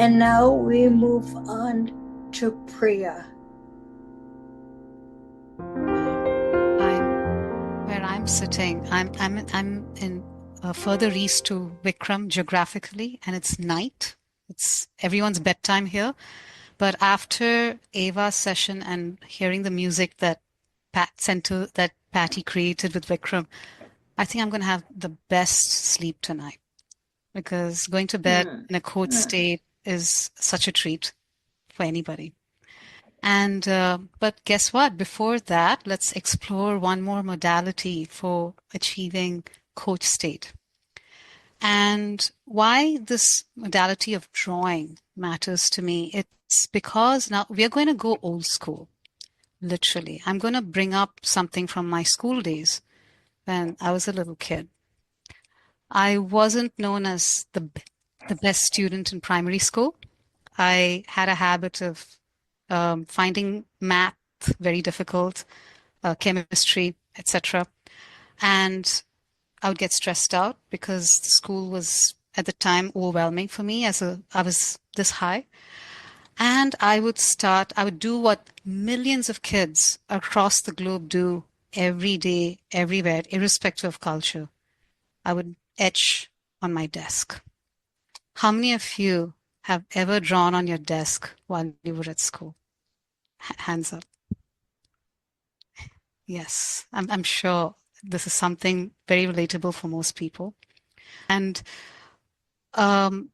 And now we move on to Priya. Where I'm sitting, I'm in further east to Vikram geographically, and it's night. It's everyone's bedtime here. But after Ava's session and hearing the music that that Patty created with Vikram, I think I'm going to have the best sleep tonight because going to bed in a cold state is such a treat for anybody. And but guess what? Before that, let's explore one more modality for achieving coach state. And why this modality of drawing matters to me, it's because now we are going to go old school, literally. I'm going to bring up something from my school days when I was a little kid. I wasn't known as the best student in primary school. I had a habit of finding math very difficult, chemistry, etc. And I would get stressed out because the school was at the time overwhelming for me I was this high. And I would do what millions of kids across the globe do every day, everywhere, irrespective of culture. I would etch on my desk. How many of you have ever drawn on your desk while you were at school? Hands up. Yes, I'm sure this is something very relatable for most people. And um,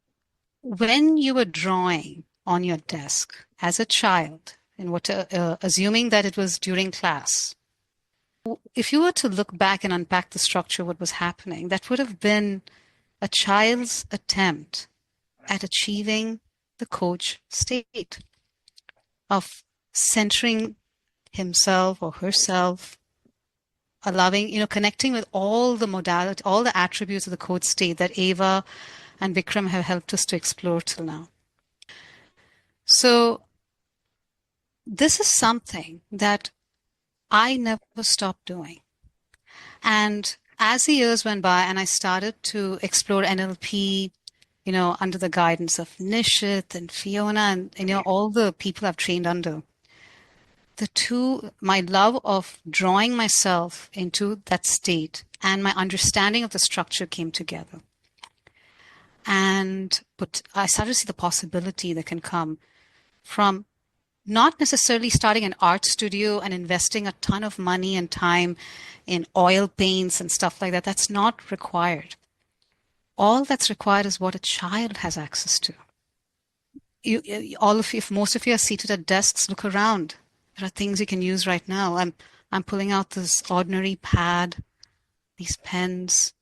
when you were drawing on your desk as a child, and assuming that it was during class, if you were to look back and unpack the structure, what was happening, that would have been a child's attempt at achieving the coach state of centering himself or herself, allowing, connecting with all the modality, all the attributes of the coach state that Ava and Vikram have helped us to explore till now. So this is something that I never stopped doing. And as the years went by and I started to explore NLP, under the guidance of Nishit and Fiona and, all the people I've trained under, my love of drawing myself into that state and my understanding of the structure came together. But I started to see the possibility that can come from not necessarily starting an art studio and investing a ton of money and time in oil paints and stuff like that. That's not required. All that's required is what a child has access to. If most of you are seated at desks, look around. There are things you can use right now. I'm pulling out this ordinary pad, these pens.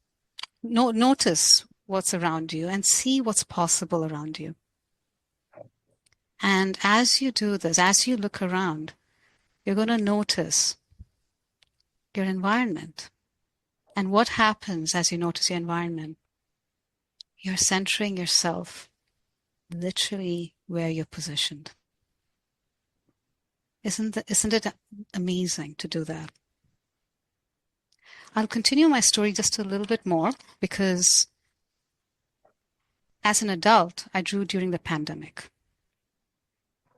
Notice what's around you and see what's possible around you. And as you do this, as you look around, you're going to notice your environment. And what happens as you notice your environment? You're centering yourself literally where you're positioned. Isn't it amazing to do that? I'll continue my story just a little bit more because as an adult, I drew during the pandemic.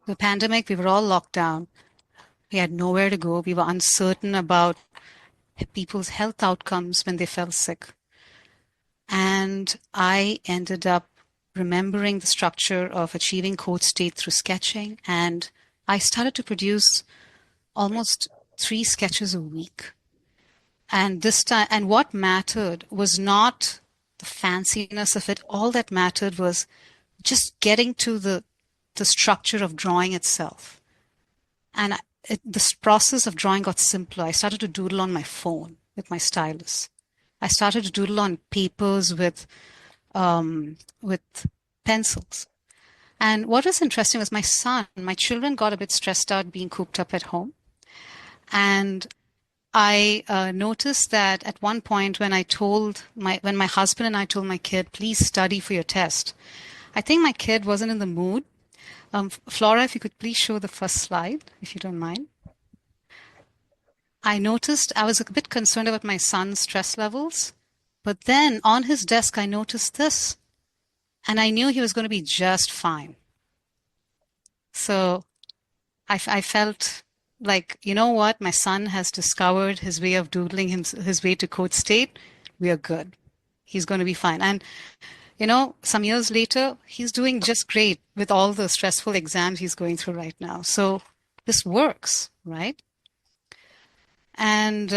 The pandemic, we were all locked down. We had nowhere to go. We were uncertain about people's health outcomes when they fell sick. And I ended up remembering the structure of achieving coach state through sketching. And I started to produce almost 3 sketches a week. And this time, and what mattered was not the fanciness of it. All that mattered was just getting to the structure of drawing itself. And this process of drawing got simpler. I started to doodle on my phone with my stylus. I started to doodle on papers with pencils. And what was interesting was my children got a bit stressed out being cooped up at home. And I noticed that at one point when when my husband and I told my kid, please study for your test, I think my kid wasn't in the mood. Flora, if you could please show the first slide, if you don't mind. I noticed I was a bit concerned about my son's stress levels, but then on his desk, I noticed this. And I knew he was going to be just fine. So I felt like, you know what? My son has discovered his way of doodling his way to coach state. We are good. He's going to be fine. And, some years later, he's doing just great with all the stressful exams he's going through right now. So this works, right? And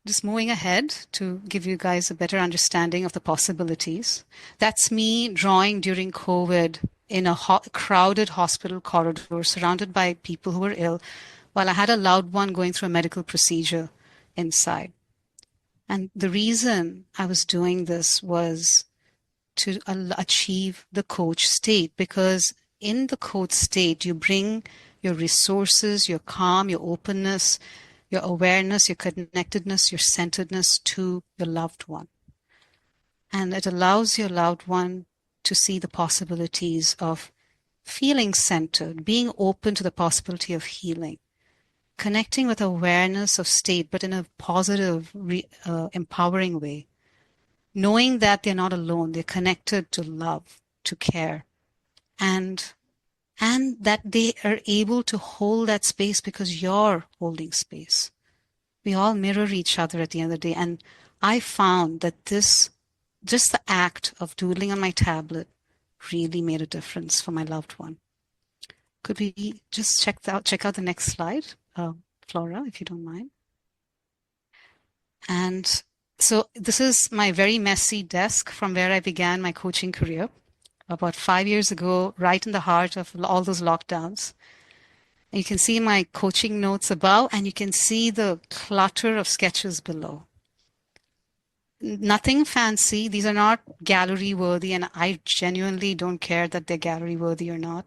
just moving ahead to give you guys a better understanding of the possibilities. That's me drawing during COVID in a crowded hospital corridor surrounded by people who were ill while I had a loved one going through a medical procedure inside. And the reason I was doing this was to achieve the coach state, because in the coach state, you bring your resources, your calm, your openness, your awareness, your connectedness, your centeredness to your loved one. And it allows your loved one to see the possibilities of feeling centered, being open to the possibility of healing, connecting with awareness of state, but in a positive, empowering way, knowing that they're not alone, they're connected to love, to care, and that they are able to hold that space because you're holding space. We all mirror each other at the end of the day. And I found that just the act of doodling on my tablet really made a difference for my loved one. Could we just check out the next slide, Flora, if you don't mind? And so this is my very messy desk from where I began my coaching career about 5 years ago, right in the heart of all those lockdowns. And you can see my coaching notes above, and you can see the clutter of sketches below. Nothing fancy. These are not gallery worthy, and I genuinely don't care that they're gallery worthy or not.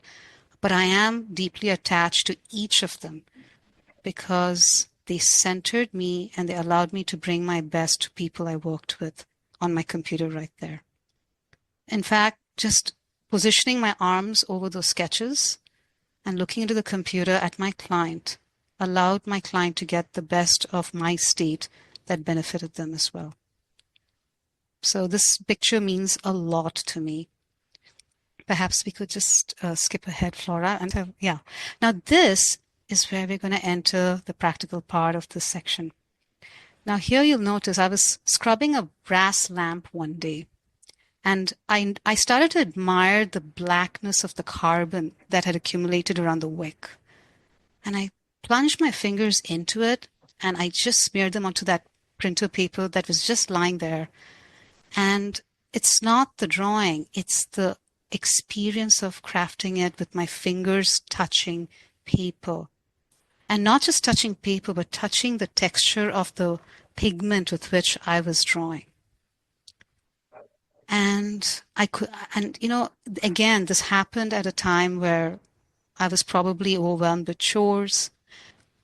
But I am deeply attached to each of them because they centered me and they allowed me to bring my best to people I worked with on my computer right there. In fact, just positioning my arms over those sketches and looking into the computer at my client allowed my client to get the best of my state that benefited them as well. So this picture means a lot to me. Perhaps we could just skip ahead, Flora. And yeah, now this is where we're going to enter the practical part of this section. Now here you'll notice I was scrubbing a brass lamp one day, and I started to admire the blackness of the carbon that had accumulated around the wick. And I plunged my fingers into it, and I just smeared them onto that printer paper that was just lying there. And it's not the drawing, it's the experience of crafting it with my fingers touching paper. And not just touching paper, but touching the texture of the pigment with which I was drawing. And again, this happened at a time where I was probably overwhelmed with chores.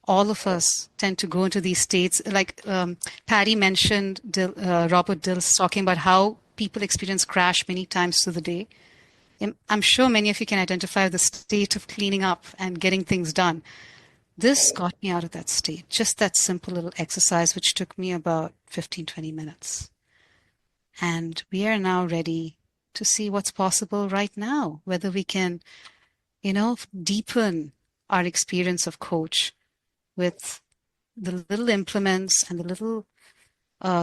All of us tend to go into these states. Like Patty mentioned, Robert Dills talking about how people experience crash many times through the day. I'm sure many of you can identify the state of cleaning up and getting things done. This got me out of that state, just that simple little exercise, which took me about 15, 20 minutes. And we are now ready to see what's possible right now, whether we can, deepen our experience of coach with the little implements and the little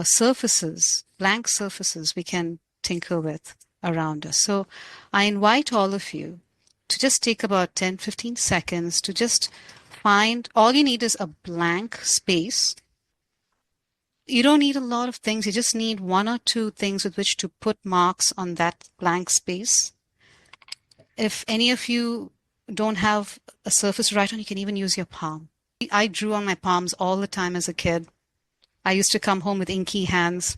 surfaces, blank surfaces we can tinker with around us. So I invite all of you to just take about 10, 15 seconds to just find, all you need is a blank space. You don't need a lot of things. You just need one or two things with which to put marks on that blank space. If any of you don't have a surface to write on, you can even use your palm. I drew on my palms all the time as a kid. I used to come home with inky hands.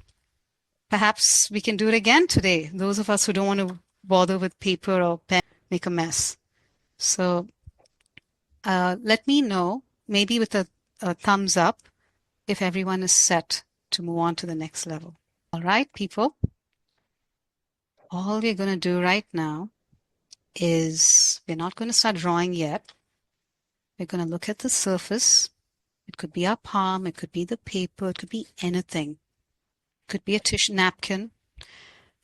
Perhaps we can do it again today. Those of us who don't want to bother with paper or pen make a mess. So let me know, maybe with a thumbs up, if everyone is set to move on to the next level. All right, people. All we're going to do right now is we're not going to start drawing yet. We're going to look at the surface. It could be our palm, it could be the paper, it could be anything. It could be a tissue napkin.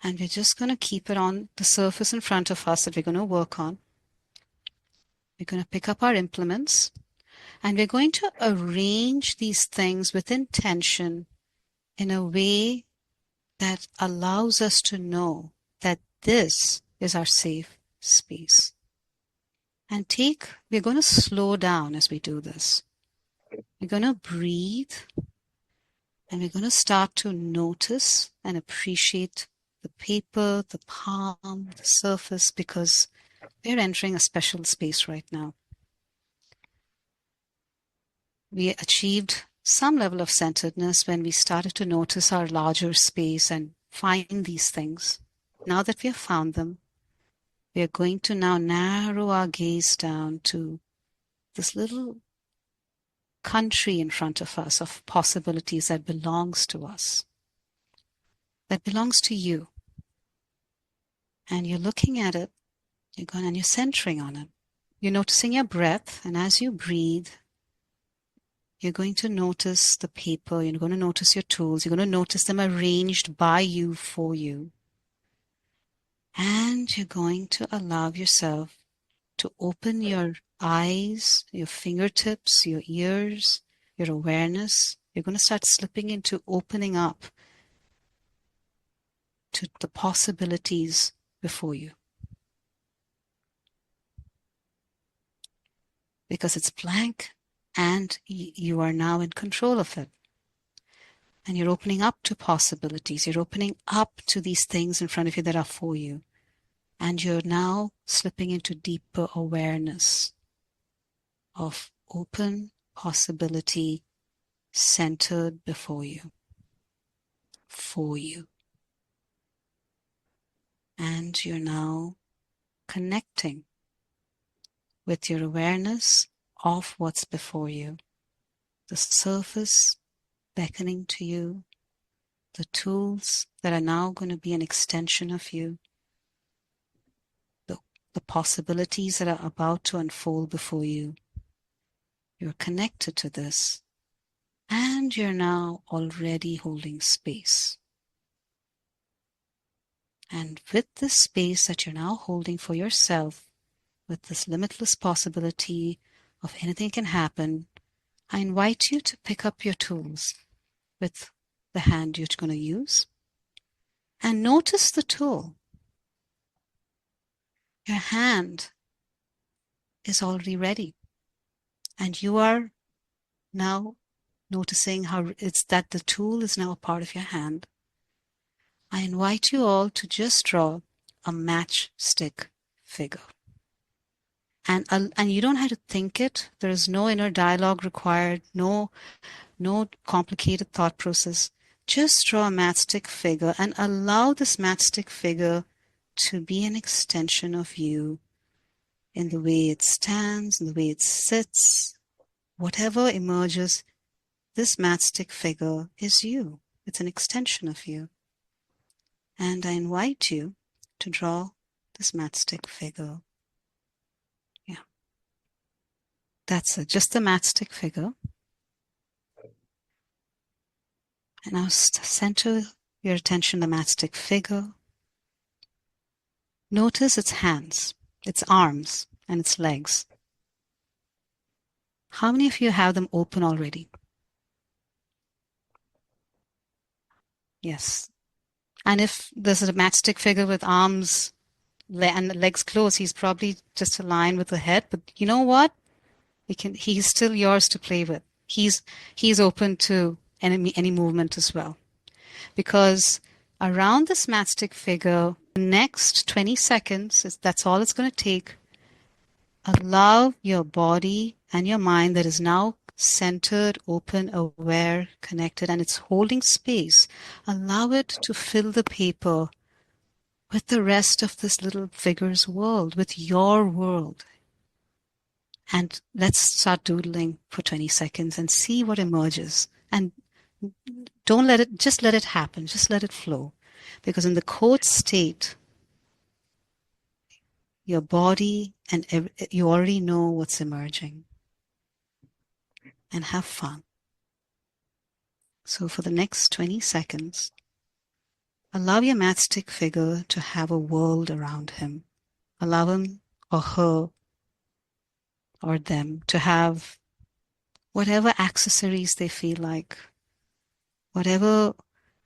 And we're just going to keep it on the surface in front of us that we're going to work on. We're going to pick up our implements and we're going to arrange these things with intention in a way that allows us to know that this is our safe space. And we're going to slow down as we do this. We're going to breathe and we're going to start to notice and appreciate the paper, the palm, the surface, because we're entering a special space right now. We achieved some level of centeredness when we started to notice our larger space and find these things. Now that we have found them, we are going to now narrow our gaze down to this little country in front of us of possibilities that belongs to us, that belongs to you. And you're looking at it, you're going and you're centering on it. You're noticing your breath, and as you breathe, you're going to notice the paper, you're going to notice your tools, you're going to notice them arranged by you for you. And you're going to allow yourself to open your eyes, your fingertips, your ears, your awareness. You're going to start slipping into opening up to the possibilities before you. Because it's blank and you are now in control of it. And you're opening up to possibilities. You're opening up to these things in front of you that are for you. And you're now slipping into deeper awareness of open possibility centered before you, for you. And you're now connecting with your awareness of what's before you. The surface beckoning to you, the tools that are now going to be an extension of you, the possibilities that are about to unfold before you. You're connected to this, and you're now already holding space. And with this space that you're now holding for yourself, with this limitless possibility of anything can happen, I invite you to pick up your tools with the hand you're going to use and notice the tool. Your hand is already ready, and you are now noticing how it's that the tool is now a part of your hand. I invite you all to just draw a matchstick figure. And you don't have to think it. There is no inner dialogue required, no complicated thought process. Just draw a matchstick figure and allow this matchstick figure to be an extension of you in the way it stands, in the way it sits. Whatever emerges, this matchstick figure is you. It's an extension of you. And I invite you to draw this matchstick figure. Yeah. That's it, just the matchstick figure. And now center your attention on the matchstick figure. Notice its hands, its arms, and its legs. How many of you have them open already? Yes. And if there's a matchstick figure with arms and legs closed, he's probably just aligned with the head. But you know what? He's still yours to play with. He's open to any movement as well. Because around this matchstick figure, the next 20 seconds, that's all it's going to take. Allow your body and your mind that is now centered, open, aware, connected, and it's holding space. Allow it to fill the paper with the rest of this little figure's world, with your world. And let's start doodling for 20 seconds and see what emerges. And just let it happen. Just let it flow. Because in the code state, your body and you already know what's emerging. And have fun. So for the next 20 seconds, Allow your matchstick figure to have a world around him. Allow him or her or them to have whatever accessories they feel like, whatever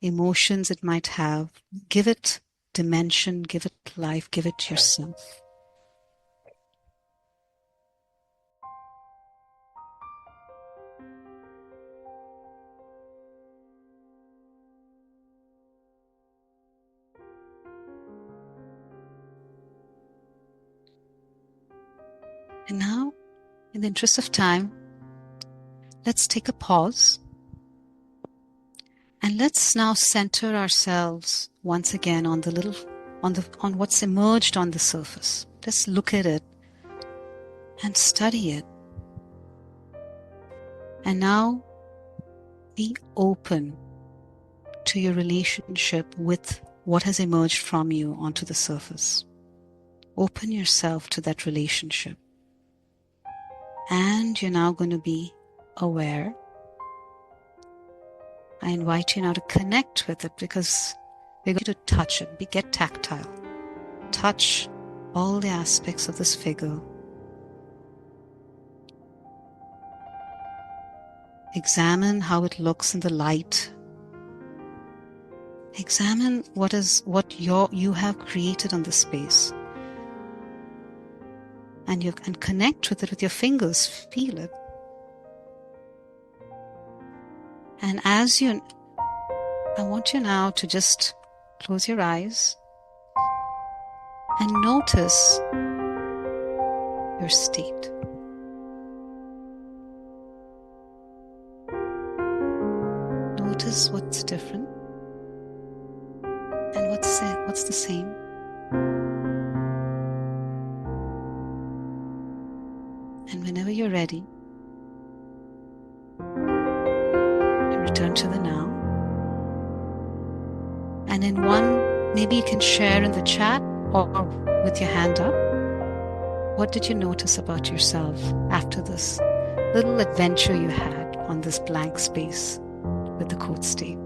emotions it might have. Give it dimension, give it life, give it yourself. And now, in the interest of time, let's take a pause. And let's now center ourselves once again on on what's emerged on the surface. Just look at it and study it. And now be open to your relationship with what has emerged from you onto the surface. Open yourself to that relationship. And you're now going to be aware. I invite you now to connect with it, because we're going to touch it, get tactile. Touch all the aspects of this figure. Examine how it looks in the light. Examine what you have created on the space. And you can connect with it with your fingers, feel it. And I want you now to just close your eyes and notice your state. Notice what's different and what's the same. And whenever you're ready, return to the now. And in one, maybe you can share in the chat or with your hand up. What did you notice about yourself after this little adventure you had on this blank space with the quote state?